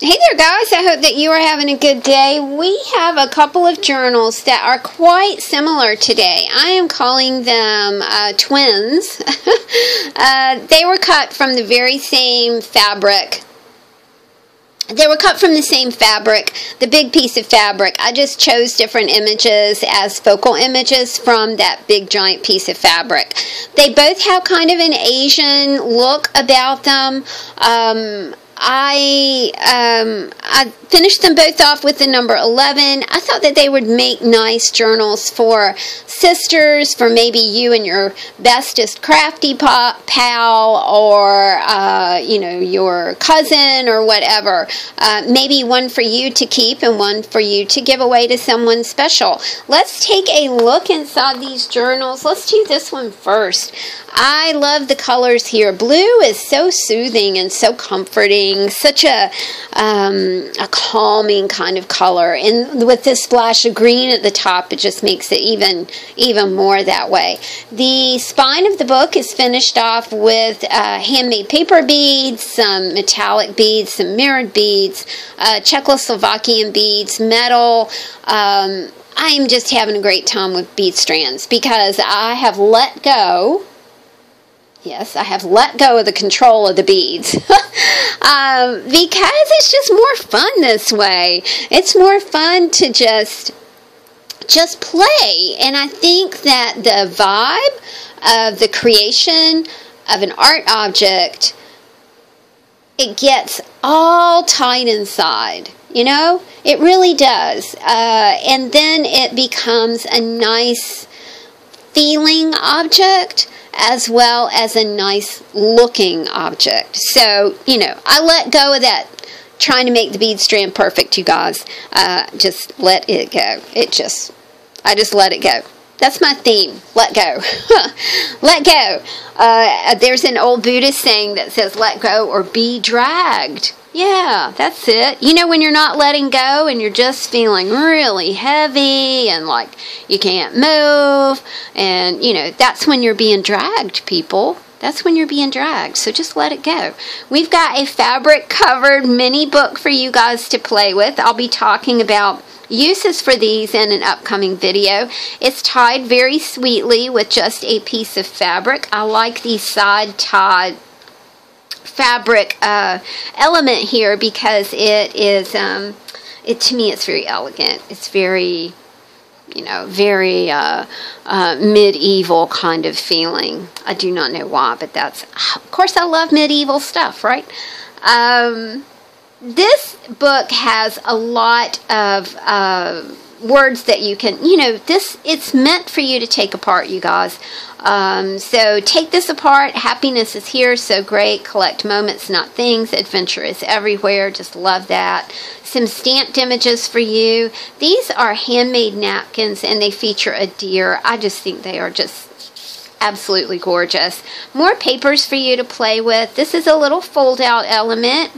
Hey there, guys. I hope that you are having a good day. We have a couple of journals that are quite similar today. I am calling them twins. They were cut from the very same fabric. They were cut from the same fabric, the big piece of fabric. I just chose different images as focal images from that big giant piece of fabric. They both have kind of an Asian look about them. I finished them both off with the number 11. I thought that they would make nice journals for sisters, for maybe you and your bestest crafty pal, or your cousin or whatever. Maybe one for you to keep and one for you to give away to someone special. Let's take a look inside these journals. Let's do this one first. I love the colors here. Blue is so soothing and so comforting, such a calming kind of color, and with this splash of green at the top, it just makes it even more that way. The spine of the book is finished off with handmade paper beads, some metallic beads, some mirrored beads, Czechoslovakian beads, metal. I am just having a great time with bead strands because I have let go. Yes, I have let go of the control of the beads because it's just more fun this way. It's more fun to just play, and I think that the vibe of the creation of an art object, it gets all tight inside. You know, it really does, and then it becomes a nice feeling object as well as a nice looking object. So, I let go of that trying to make the bead strand perfect, you guys. Just let it go. I just let it go. That's my theme. Let go. Let go. There's an old Buddhist saying that says, let go or be dragged. Yeah, that's it. When you're not letting go and you're just feeling really heavy and like you can't move, and that's when you're being dragged, people. That's when you're being dragged. So just let it go. We've got a fabric covered mini book for you guys to play with. I'll be talking about uses for these in an upcoming video. It's tied very sweetly with just a piece of fabric. I like the side tied fabric element here because it is to me it's very elegant. It's very very medieval kind of feeling. I do not know why, but that's, of course, I love medieval stuff, right? This book has a lot of words that you can, it's meant for you to take apart, you guys. So take this apart. Happiness is here, so great. Collect moments, not things. Adventure is everywhere. Just love that. Some stamped images for you. These are handmade napkins, and they feature a deer. I just think they are just absolutely gorgeous. More papers for you to play with. This is a little fold-out element.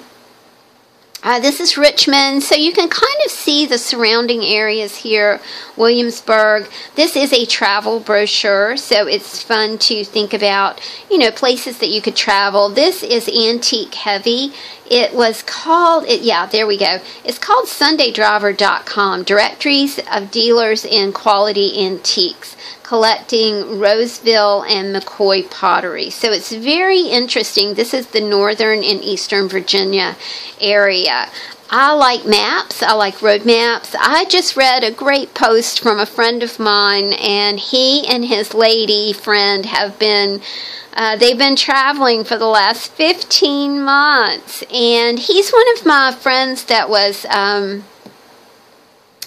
This is Richmond, so you can kind of see the surrounding areas here. Williamsburg. This is a travel brochure, so it's fun to think about, places that you could travel. This is antique heavy. It was called, there we go. It's called SundayDriver.com, Directories of Dealers in Quality Antiques, collecting Roseville and McCoy pottery. So it's very interesting. This is the northern and eastern Virginia area. I like maps. I like road maps. I just read a great post from a friend of mine, and he and his lady friend have been they've been traveling for the last 15 months, and he's one of my friends that was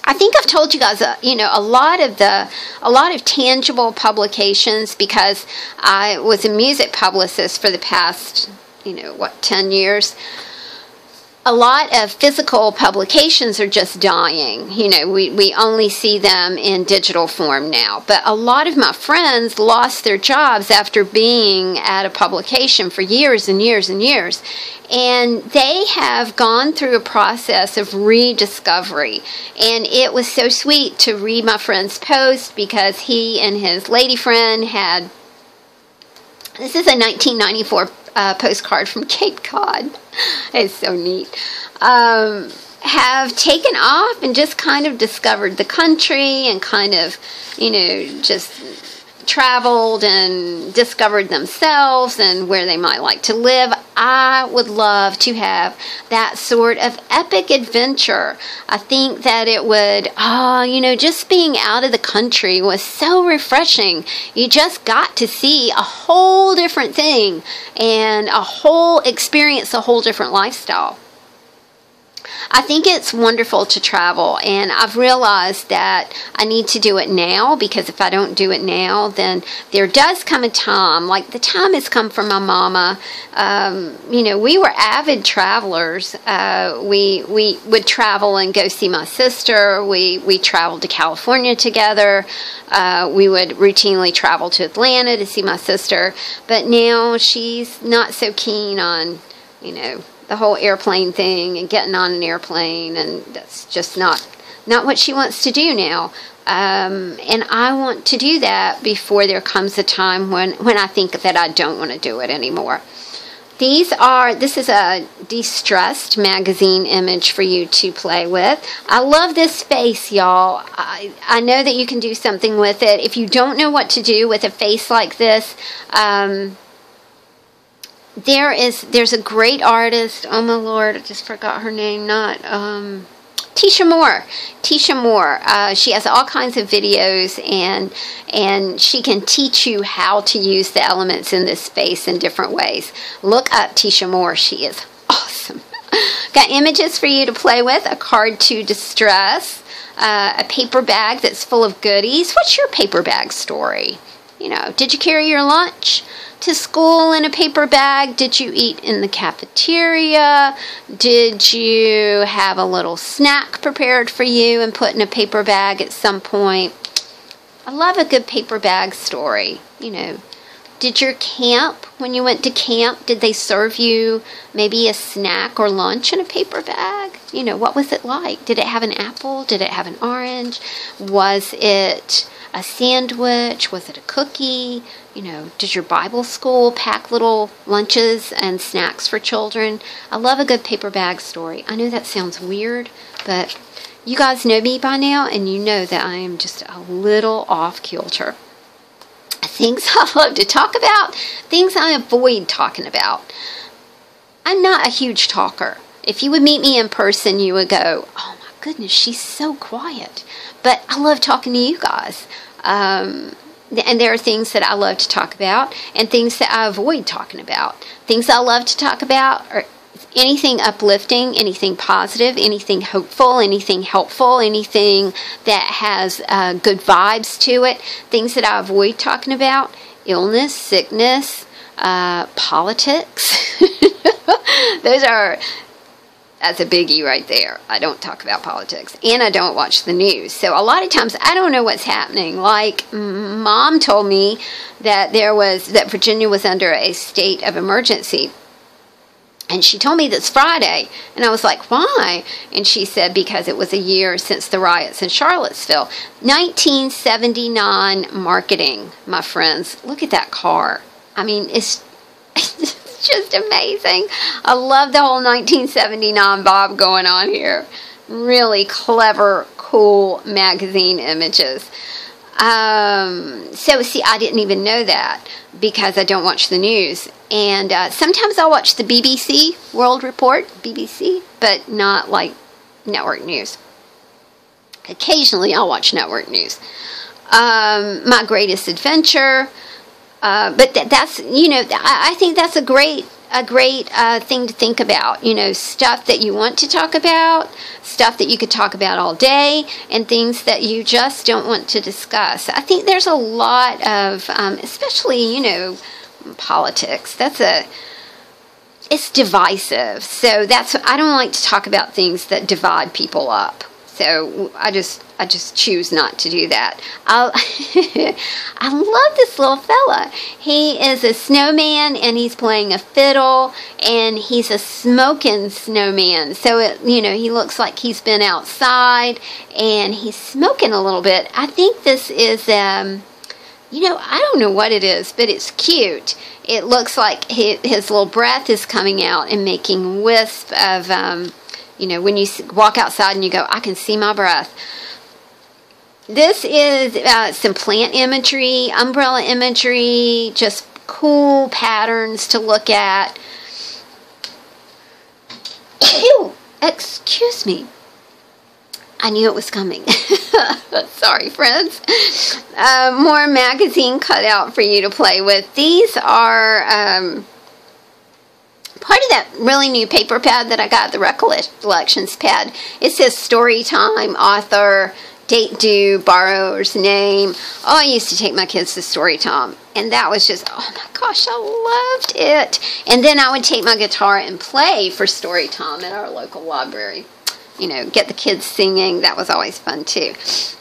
I think I've told you guys, a lot of tangible publications, because I was a music publicist for the past, 10 years. A lot of physical publications are just dying. We only see them in digital form now. But a lot of my friends lost their jobs after being at a publication for years and years and years. And they have gone through a process of rediscovery. And it was so sweet to read my friend's post, because he and his lady friend had, this is a 1994 postcard from Cape Cod. It's so neat. Have taken off and just kind of discovered the country and kind of, just traveled and discovered themselves and where they might like to live. I would love to have that sort of epic adventure. I think that it would, just being out of the country was so refreshing. You just got to see a whole different thing and experience a whole different lifestyle. I think it's wonderful to travel, and I've realized that I need to do it now, because if I don't do it now, then there does come a time, like the time has come for my mama. We were avid travelers. We would travel and go see my sister. We traveled to California together. We would routinely travel to Atlanta to see my sister, but now she's not so keen on, the whole airplane thing and getting on an airplane, and that's just not what she wants to do now. And I want to do that before there comes a time when I think that I don't want to do it anymore. This is a distressed magazine image for you to play with. I love this space, y'all. I know that you can do something with it. If you don't know what to do with a face like this, there's a great artist. Oh my Lord, I just forgot her name. Tisha Moore. Tisha Moore. She has all kinds of videos, and she can teach you how to use the elements in this space in different ways. Look up Tisha Moore. She is awesome. Got images for you to play with. A card to distress. A paper bag that's full of goodies. What's your paper bag story? Did you carry your lunch to school in a paper bag? Did you eat in the cafeteria? Did you have a little snack prepared for you and put in a paper bag at some point? I love a good paper bag story. Did your camp, when you went to camp, did they serve you maybe a snack or lunch in a paper bag? What was it like? Did it have an apple? Did it have an orange? Was it a sandwich? Was it a cookie? Did your Bible school pack little lunches and snacks for children? I love a good paper bag story. I know that sounds weird, but you guys know me by now, and you know that I am just a little off kilter. Things I love to talk about, things I avoid talking about. I'm not a huge talker. If you would meet me in person, you would go, oh my goodness, she's so quiet. But I love talking to you guys. And there are things that I love to talk about and things that I avoid talking about. Things I love to talk about are anything uplifting, anything positive, anything hopeful, anything helpful, anything that has good vibes to it. Things that I avoid talking about: illness, sickness, politics. That's a biggie right there. I don't talk about politics, and I don't watch the news. So a lot of times I don't know what's happening. Like, Mom told me that Virginia was under a state of emergency. And she told me this Friday, and I was like, why? And she said, because it was a year since the riots in Charlottesville. 1979 marketing, my friends. Look at that car. I mean, it's just amazing. I love the whole 1979 vibe going on here. Really clever, cool magazine images. So see, I didn't even know that because I don't watch the news. And sometimes I'll watch the BBC World Report, BBC, but not like network news. Occasionally I'll watch network news. My Greatest Adventure. But that's, I think that's a great thing to think about. Stuff that you want to talk about, stuff that you could talk about all day, and things that you just don't want to discuss. I think there's a lot of, especially, politics. It's divisive. So I don't like to talk about things that divide people up. So I just choose not to do that. I love this little fella. He is a snowman, and he's playing a fiddle, and he's a smoking snowman. So he looks like he's been outside, and he's smoking a little bit. I think this is I don't know what it is, but it's cute. It looks like his little breath is coming out and making wisp of, when you walk outside and you go, I can see my breath. This is some plant imagery, umbrella imagery, just cool patterns to look at. Ew, excuse me. I knew it was coming. Sorry, friends. More magazine cutout for you to play with. These are part of that really new paper pad that I got, the Recollections pad. It says story time, author, date due, borrower's name. Oh, I used to take my kids to story time, and that was just, oh my gosh, I loved it. And then I would take my guitar and play for story time at our local library. Get the kids singing. That was always fun too.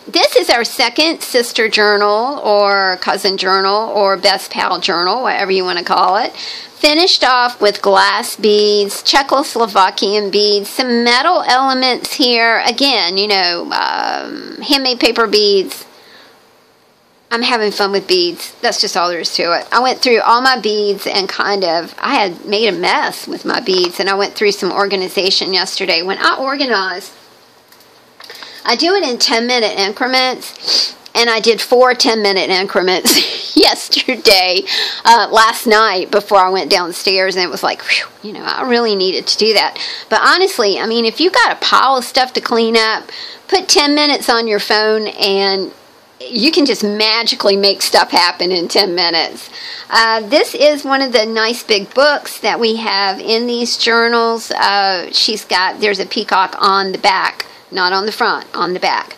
This is our second sister journal or cousin journal or best pal journal, whatever you want to call it. Finished off with glass beads, Czechoslovakian beads, some metal elements here. Again, handmade paper beads. I'm having fun with beads. That's just all there is to it. I went through all my beads and I had made a mess with my beads, and I went through some organization yesterday. When I organize, I do it in 10-minute increments, and I did 4 10-minute increments yesterday, last night before I went downstairs, and it was like, whew, I really needed to do that. But honestly, if you've got a pile of stuff to clean up, put 10 minutes on your phone and you can just magically make stuff happen in 10 minutes. This is one of the nice big books that we have in these journals. There's a peacock on the back, not on the front, on the back.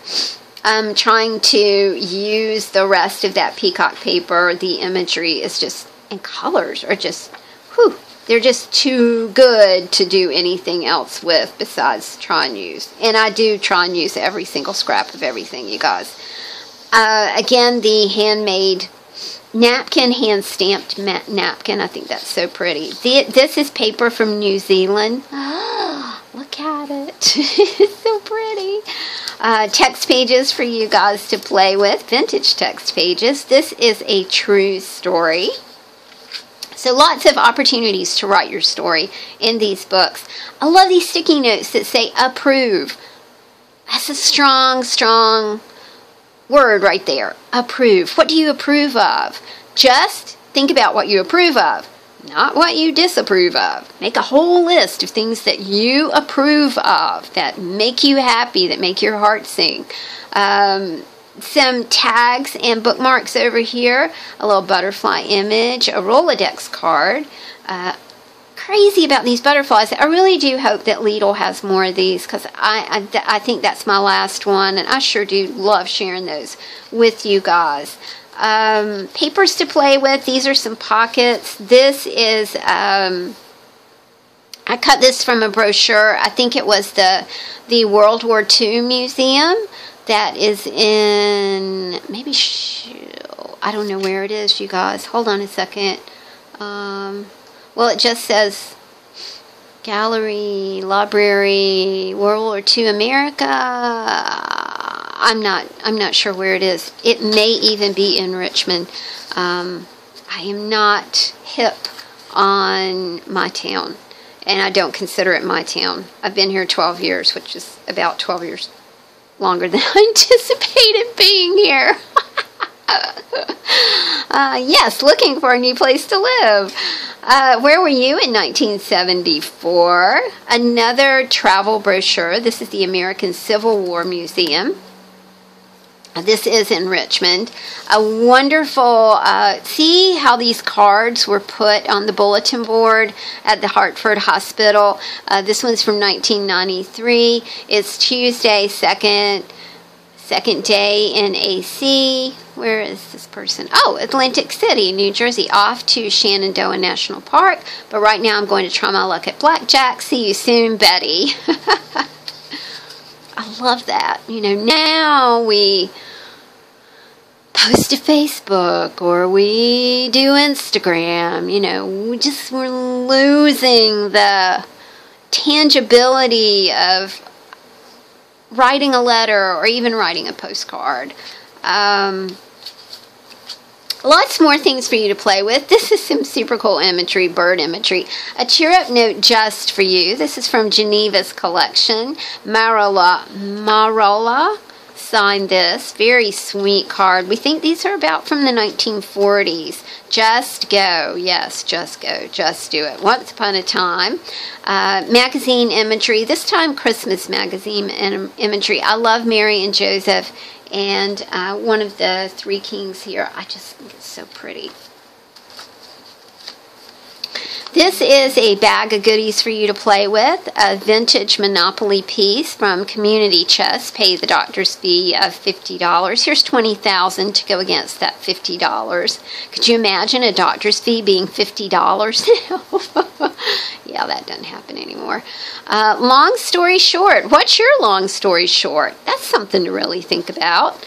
I'm trying to use the rest of that peacock paper. The imagery is just, and colors are just, whew, they're just too good to do anything else with besides try and use. And I do try and use every single scrap of everything, you guys. Again, the handmade napkin, hand-stamped napkin. I think that's so pretty. This is paper from New Zealand. Oh, look at it. It's so pretty. Text pages for you guys to play with. Vintage text pages. This is a true story. So lots of opportunities to write your story in these books. I love these sticky notes that say approve. That's a strong, strong word right there. Approve. What do you approve of? Just think about what you approve of, not what you disapprove of. Make a whole list of things that you approve of, that make you happy, that make your heart sing. Some tags and bookmarks over here. A little butterfly image, a Rolodex card. Crazy about these butterflies. I really do hope that Lidl has more of these, because I think that's my last one, and I sure do love sharing those with you guys. Papers to play with. These are some pockets. This is I cut this from a brochure. I think it was the World War II Museum that is in, maybe, I don't know where it is, you guys. Hold on a second. Well, it just says Gallery, Library, World War II America. I'm not sure where it is. It may even be in Richmond. I am not hip on my town, and I don't consider it my town. I've been here 12 years, which is about 12 years longer than I anticipated being here. Yes, looking for a new place to live. Where were you in 1974? Another travel brochure. This is the American Civil War Museum. This is in Richmond. A wonderful, see how these cards were put on the bulletin board at the Hartford Hospital. This one's from 1993. It's Tuesday, second day in AC. Where is this person? Oh, Atlantic City, New Jersey, off to Shenandoah National Park. But right now I'm going to try my luck at blackjack. See you soon, Betty. I love that. Now we post to Facebook or we do Instagram. We're losing the tangibility of writing a letter or even writing a postcard. Lots more things for you to play with. This is some super cool imagery, bird imagery. A cheer up note just for you. This is from Geneva's collection. Marola signed this. Very sweet card. We think these are about from the 1940s. Just go. Yes, just go. Just do it. Once upon a time. Magazine imagery. This time Christmas magazine imagery. I love Mary and Joseph. And one of the three kings here. I just think it's so pretty. This is a bag of goodies for you to play with. A vintage Monopoly piece from Community Chest. Pay the doctor's fee of $50. Here's $20,000 to go against that $50. Could you imagine a doctor's fee being $50 now? Yeah, that doesn't happen anymore. Long story short. What's your long story short? That's something to really think about.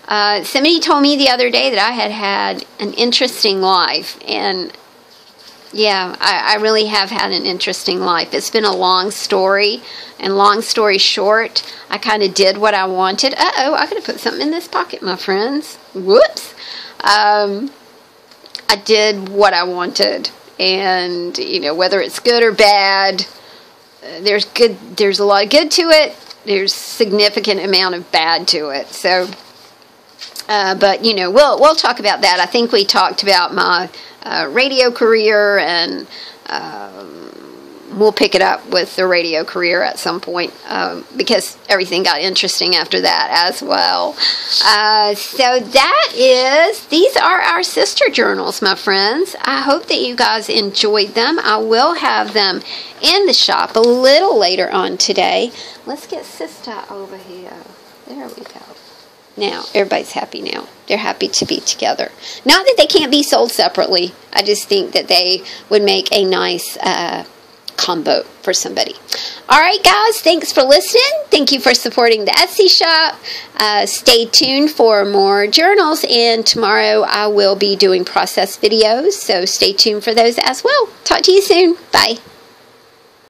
Somebody told me the other day that I had an interesting life, and yeah, I really have had an interesting life. It's been a long story, and long story short, I kind of did what I wanted. Uh-oh, I could have put something in this pocket, my friends. Whoops. I did what I wanted, and, you know, whether it's good or bad, there's a lot of good to it. There's significant amount of bad to it. So, but, you know, we'll talk about that. I think we talked about my radio career, and we'll pick it up with the radio career at some point, because everything got interesting after that as well. So these are our sister journals, my friends. I hope that you guys enjoyed them. I will have them in the shop a little later on today. Let's get Sister over here. There we go. Now, everybody's happy now. They're happy to be together. Not that they can't be sold separately. I just think that they would make a nice combo for somebody. All right, guys. Thanks for listening. Thank you for supporting the Etsy shop. Stay tuned for more journals. And tomorrow I will be doing process videos. So stay tuned for those as well. Talk to you soon. Bye.